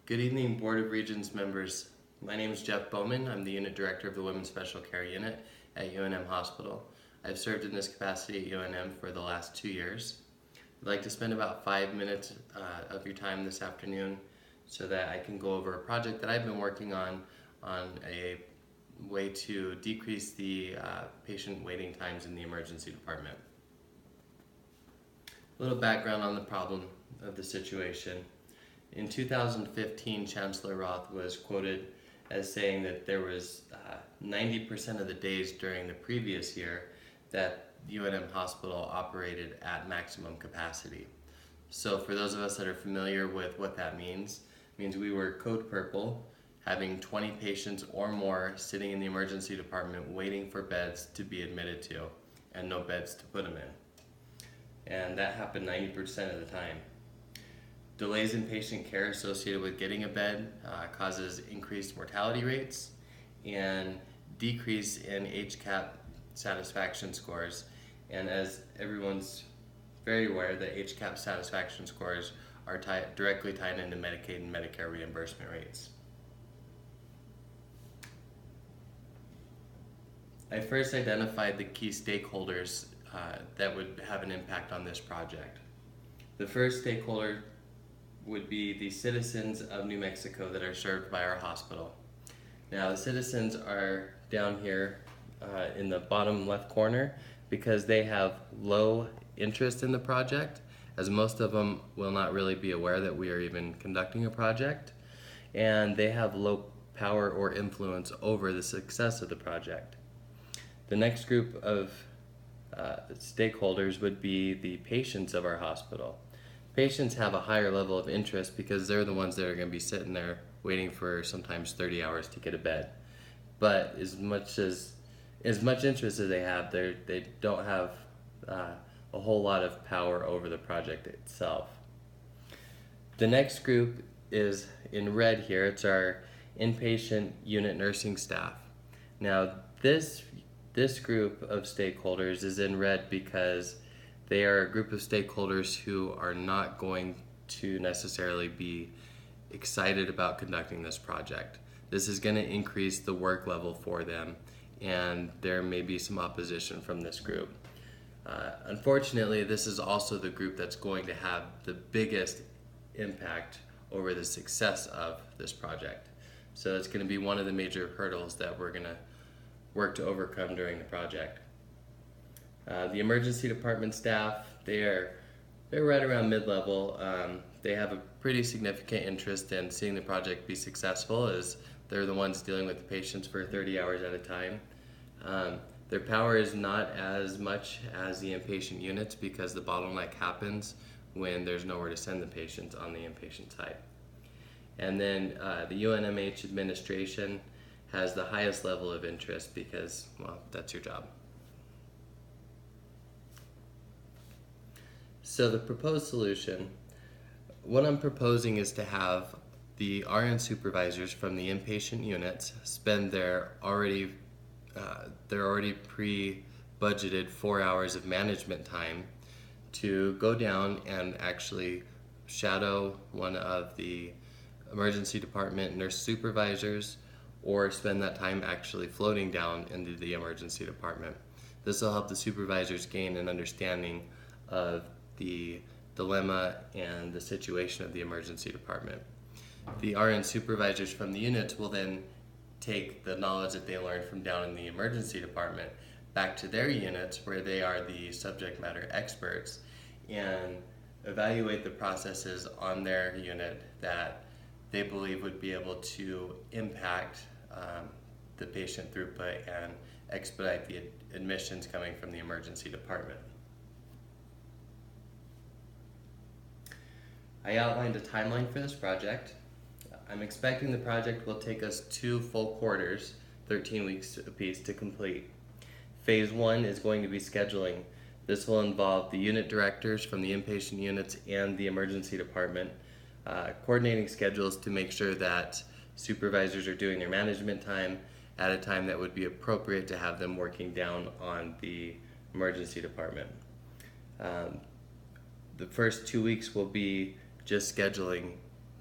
Good evening, Board of Regents members. My name is Jeff Boman. I'm the Unit Director of the Women's Special Care Unit at UNM Hospital. I've served in this capacity at UNM for the last 2 years. I'd like to spend about 5 minutes of your time this afternoon so that I can go over a project that I've been working on a way to decrease the patient waiting times in the emergency department. A little background on the problem of the situation. In 2015, Chancellor Roth was quoted as saying that there was 90% of the days during the previous year that UNM Hospital operated at maximum capacity. So for those of us that are familiar with what that means, it means we were code purple, having 20 patients or more sitting in the emergency department waiting for beds to be admitted to and no beds to put them in. And that happened 90% of the time. Delays in patient care associated with getting a bed causes increased mortality rates and decrease in HCAP satisfaction scores. And as everyone's very aware, the HCAP satisfaction scores are directly tied into Medicaid and Medicare reimbursement rates. I first identified the key stakeholders that would have an impact on this project. The first stakeholder would be the citizens of New Mexico that are served by our hospital. Now the citizens are down here in the bottom left corner because they have low interest in the project, as most of them will not really be aware that we are even conducting a project, and they have low power or influence over the success of the project. The next group of stakeholders would be the patients of our hospital. Patients have a higher level of interest because they're the ones that are going to be sitting there waiting for sometimes 30 hours to get a bed. But as much interest as they have, they don't have a whole lot of power over the project itself. The next group is in red here. It's our inpatient unit nursing staff. Now this group of stakeholders is in red because they are a group of stakeholders who are not going to necessarily be excited about conducting this project. This is going to increase the work level for them, and there may be some opposition from this group. Unfortunately, this is also the group that's going to have the biggest impact over the success of this project. So it's going to be one of the major hurdles that we're going to work to overcome during the project. The emergency department staff, they're right around mid-level. They have a pretty significant interest in seeing the project be successful, as they're the ones dealing with the patients for 30 hours at a time. Their power is not as much as the inpatient units because the bottleneck happens when there's nowhere to send the patients on the inpatient side. And then the UNMH administration has the highest level of interest because, well, that's your job. So the proposed solution, what I'm proposing is to have the RN supervisors from the inpatient units spend their already pre-budgeted 4 hours of management time to go down and actually shadow one of the emergency department nurse supervisors, or spend that time actually floating down into the emergency department. This will help the supervisors gain an understanding of the dilemma and the situation of the emergency department. The RN supervisors from the units will then take the knowledge that they learned from down in the emergency department back to their units, where they are the subject matter experts, and evaluate the processes on their unit that they believe would be able to impact the patient throughput and expedite the admissions coming from the emergency department. I outlined a timeline for this project. I'm expecting the project will take us 2 full quarters, 13 weeks apiece, to complete. Phase 1 is going to be scheduling. This will involve the unit directors from the inpatient units and the emergency department, coordinating schedules to make sure that supervisors are doing their management time at a time that would be appropriate to have them working down on the emergency department. The first 2 weeks will be just scheduling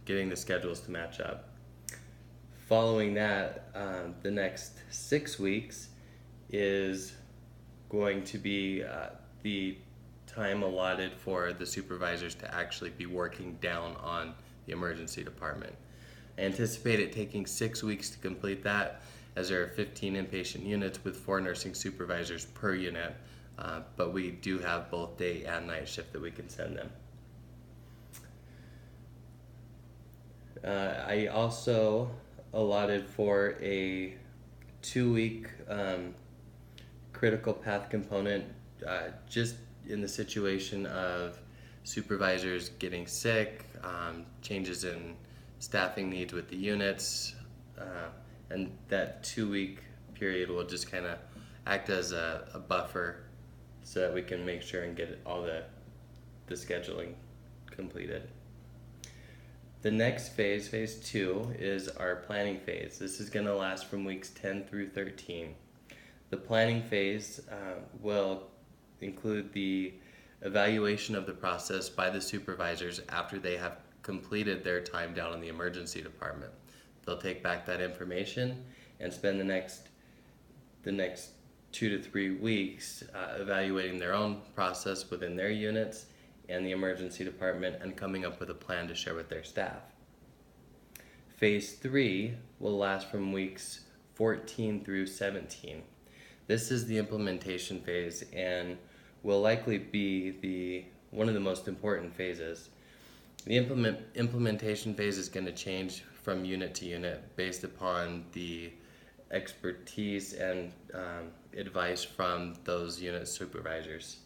getting the schedules to match up. Following that, the next 6 weeks is going to be the time allotted for the supervisors to actually be working down on the emergency department. I anticipate it taking 6 weeks to complete that, as there are 15 inpatient units with 4 nursing supervisors per unit, but we do have both day and night shift that we can send them. I also allotted for a 2-week critical path component, just in the situation of supervisors getting sick, changes in staffing needs with the units, and that 2-week period will just kind of act as a buffer so that we can make sure and get all the scheduling completed. The next phase, phase 2, is our planning phase. This is going to last from weeks 10 through 13. The planning phase will include the evaluation of the process by the supervisors after they have completed their time down in the emergency department. They'll take back that information and spend the next 2 to 3 weeks evaluating their own process within their units and the emergency department and coming up with a plan to share with their staff. Phase 3 will last from weeks 14 through 17. This is the implementation phase and will likely be one of the most important phases. The implementation phase is going to change from unit to unit based upon the expertise and advice from those unit supervisors.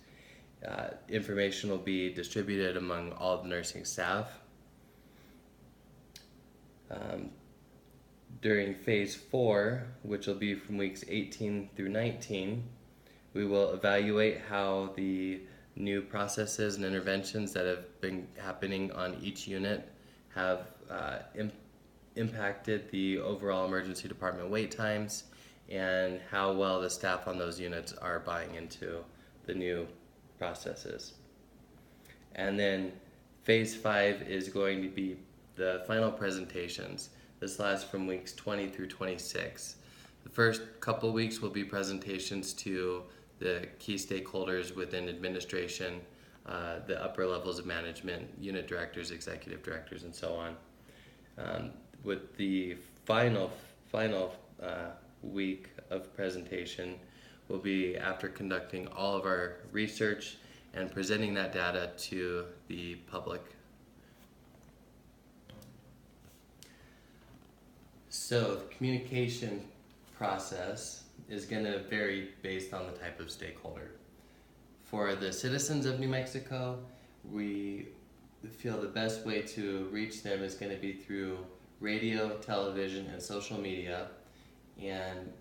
Information will be distributed among all the nursing staff. During phase 4, which will be from weeks 18 through 19, we will evaluate how the new processes and interventions that have been happening on each unit have impacted the overall emergency department wait times and how well the staff on those units are buying into the new processes. And then phase 5 is going to be the final presentations. This lasts from weeks 20 through 26. The first couple weeks will be presentations to the key stakeholders within administration, the upper levels of management, unit directors, executive directors, and so on. With the final week of presentation will be after conducting all of our research and presenting that data to the public. So the communication process is going to vary based on the type of stakeholder. For the citizens of New Mexico, we feel the best way to reach them is going to be through radio, television, and social media, and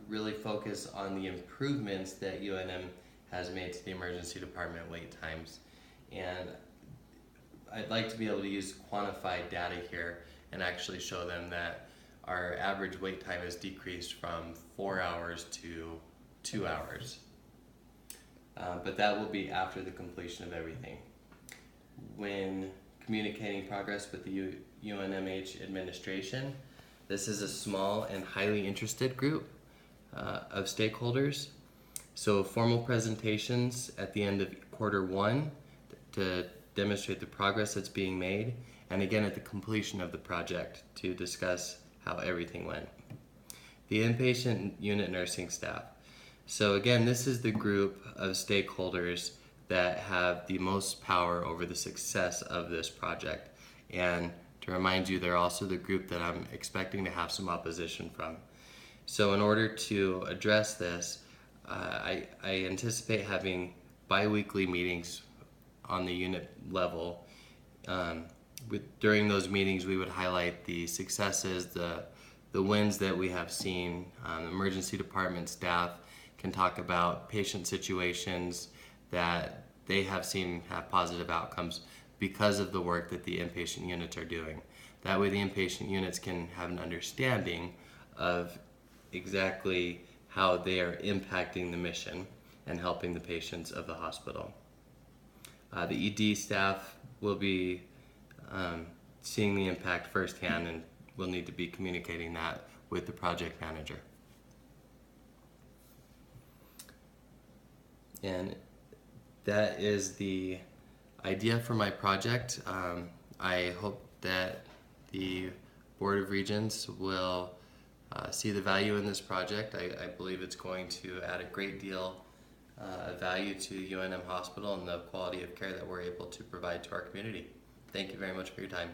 really focus on the improvements that UNM has made to the emergency department wait times. And I'd like to be able to use quantified data here and actually show them that our average wait time has decreased from 4 hours to 2 hours. But that will be after the completion of everything. When communicating progress with the UNMH administration, this is a small and highly interested group of stakeholders. So formal presentations at the end of Q1 to demonstrate the progress that's being made, and again at the completion of the project to discuss how everything went. The inpatient unit nursing staff. So again, this is the group of stakeholders that have the most power over the success of this project. And to remind you, they're also the group that I'm expecting to have some opposition from. So in order to address this, I anticipate having bi-weekly meetings on the unit level. During those meetings, we would highlight the successes, the wins that we have seen. Emergency department staff can talk about patient situations that they have seen have positive outcomes because of the work that the inpatient units are doing. That way the inpatient units can have an understanding of exactly how they are impacting the mission and helping the patients of the hospital. The ED staff will be seeing the impact firsthand, and we'll need to be communicating that with the project manager. And that is the idea for my project. I hope that the Board of Regents will see the value in this project. I believe it's going to add a great deal of value to UNM Hospital and the quality of care that we're able to provide to our community. Thank you very much for your time.